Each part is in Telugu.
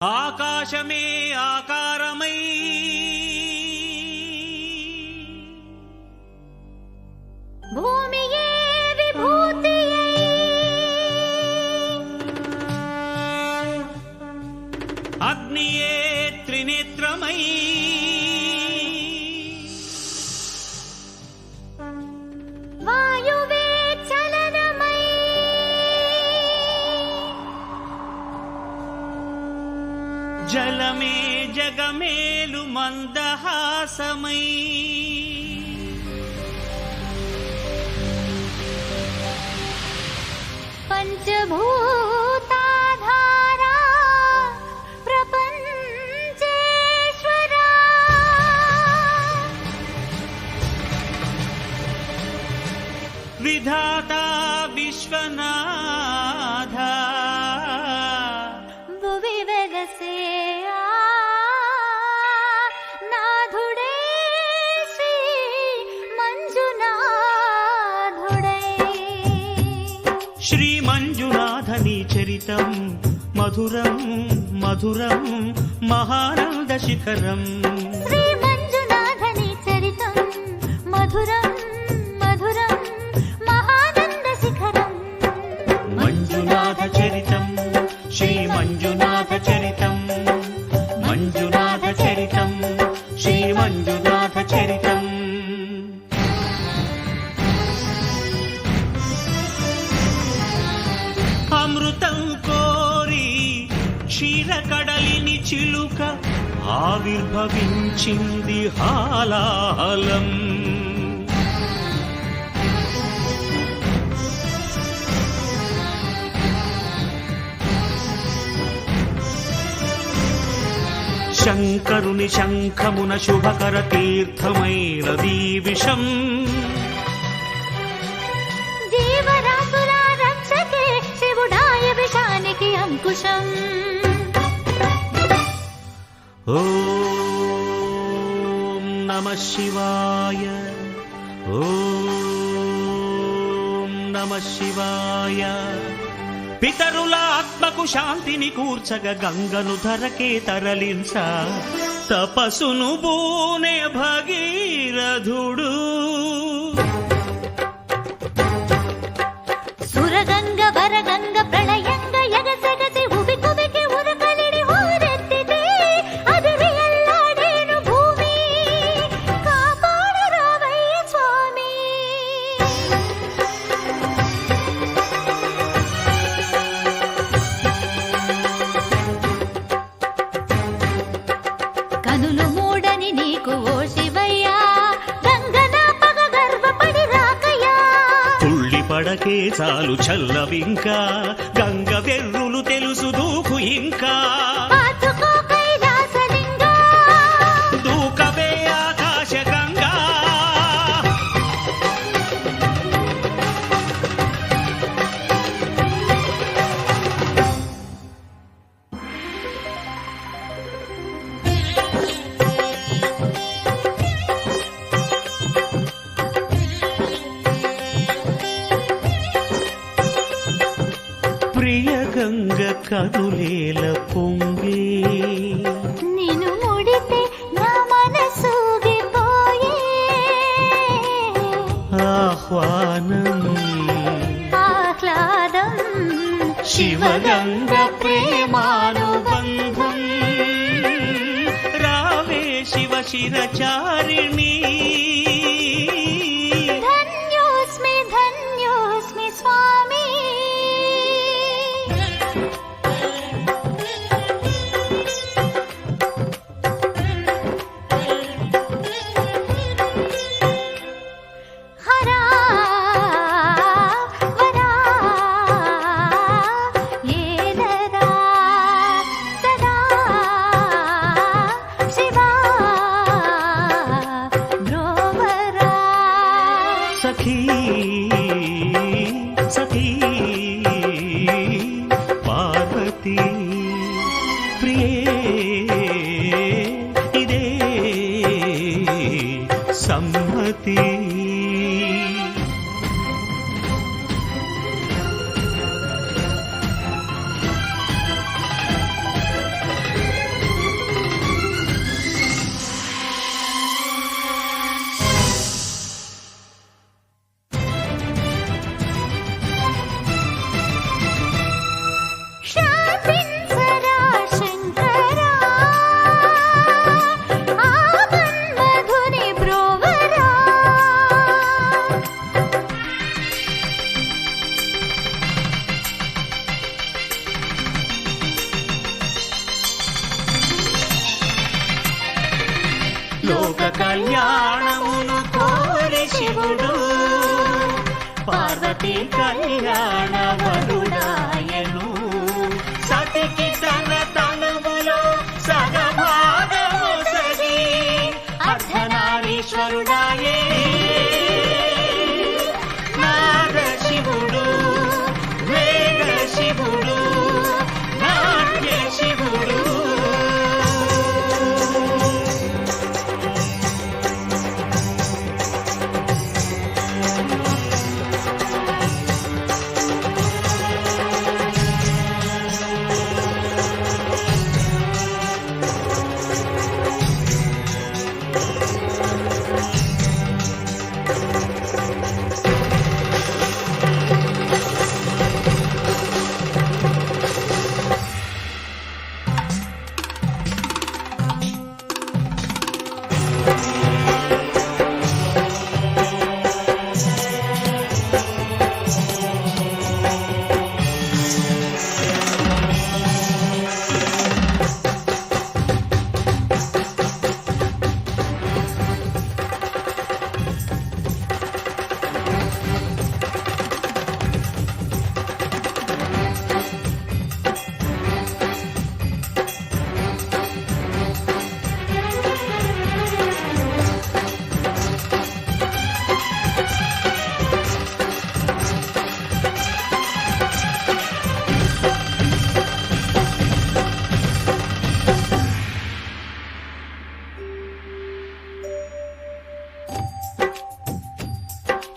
ఆకాశమే ఆకారమై భూమియే విభూతియై అగ్నియే త్రినేత్రమై వాయువే చలనమై జలమే జగమేలు మందహాసమై పంచభూతాధారా ప్రపంచేశ్వరా విధాతా విశ్వనాథ భువి వెగసే నాథుడే శ్రీ మంజునాథుడై శ్రీ మంజునాథని చరితం మధురం మధురం మహానంద శిఖరం శ్రీ మంజునాథని చరితం మధురం మధురం మహానంద శిఖరం మంజునాథ చరితం శ్రీ మంజునాథ చరితం మంజునాథ చరితం శ్రీ మంజునాథ చరితం అమృతం కోరి క్షీరకడలిని చిలుక ఆవిర్భవించింది హాలాహలం శంకరుని శంఖమున శుభకర తీర్థమైనదీ విషం జీవరాశుల రక్షకే శివుడాయ విషానికి అంకుశం ఓం నమః శివాయ ఓం నమః శివాయ పితరుల ఆత్మకు శాంతిని కూర్చగ గంగను ధరకే తరలించ తపసును బూనే భగీరథుడు సురగంగ వరగంగ ప్రళయంగ ఎగసెగసి ఉబి కుబికి ఉరకలిడి హోరెత్తితే అదిరి ఎల్లాడేను భూమి కాపాడు రావయ్య స్వామి కనులు మూడని నీకు ఓ శివయ్యా గంగన పగ గర్వపడి రాకయ్యా తుళ్ళి పడకే చాలు చల్లవింకా గంగ వెర్రులు తెలుసు దూకు ఇంకా పాతుకో కైలాసలింగా దూకవే ఆకాశ గంగా ప్రియ గంగ కనులేల పొంగే నిన్ను ముడితే నా మనసూగిపోయే ఆహ్వానం ఆహ్లాదం శివగంగ ప్రేమానుబంధం రావే శివ శిరచారిణి ధన్యోస్మి ధన్యోస్మి స్వామి హరా వరా ఏదరా సదా శివా బ్రోవరా సఖీ సఖీ పార్వతీ ప్రియే ఇదే సమ్మతి లోక కళ్యాణమును కోరి శివుడు పార్వతీ కళ్యాణ వరుడాయను. సతికి తన తనువులో సగభాగము సగి అర్ధనారీశ్వరుడాయే. నాద శివుడు, వేద శివుడు, నాట్య శివుడు.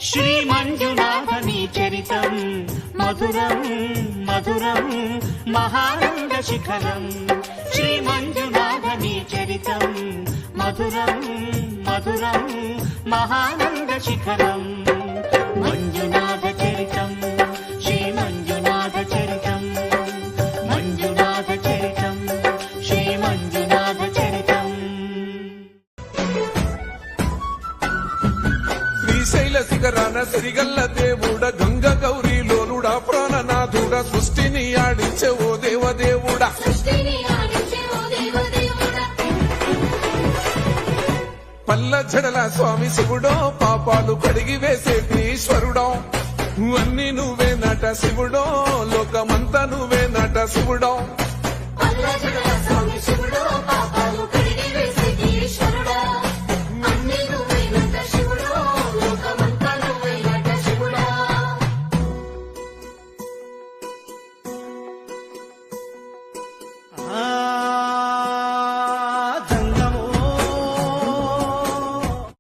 శ్రీ మంజునాథని చరితం మధురం మధురం మహానంద శిఖరం. శ్రీ మంజునాథని చరితం మధురం మధురం మహానంద శిఖరం. మంజునాథ చరితం, శ్రీ మంజునాథ చరితం, మంజునాథ చరితం, శ్రీ మంజునాథ చరితం. శ్రీశైల శిఖరాన సిరిగల్ల దేవుడ, గంగ గౌరీ లోలుడా, ప్రాణనాథుడ, సృష్టిని ఆడించే ఓ దేవదేవుడా. పల్ల జడల స్వామి శివుడో, పాపాలు కడిగి వేసేటి ఈశ్వరుడో. అన్ని నువ్వే నట శివుడో, లోకమంతా నువ్వే నట శివుడో. పల్ల జడల స్వామి శివుడో, పాపాలు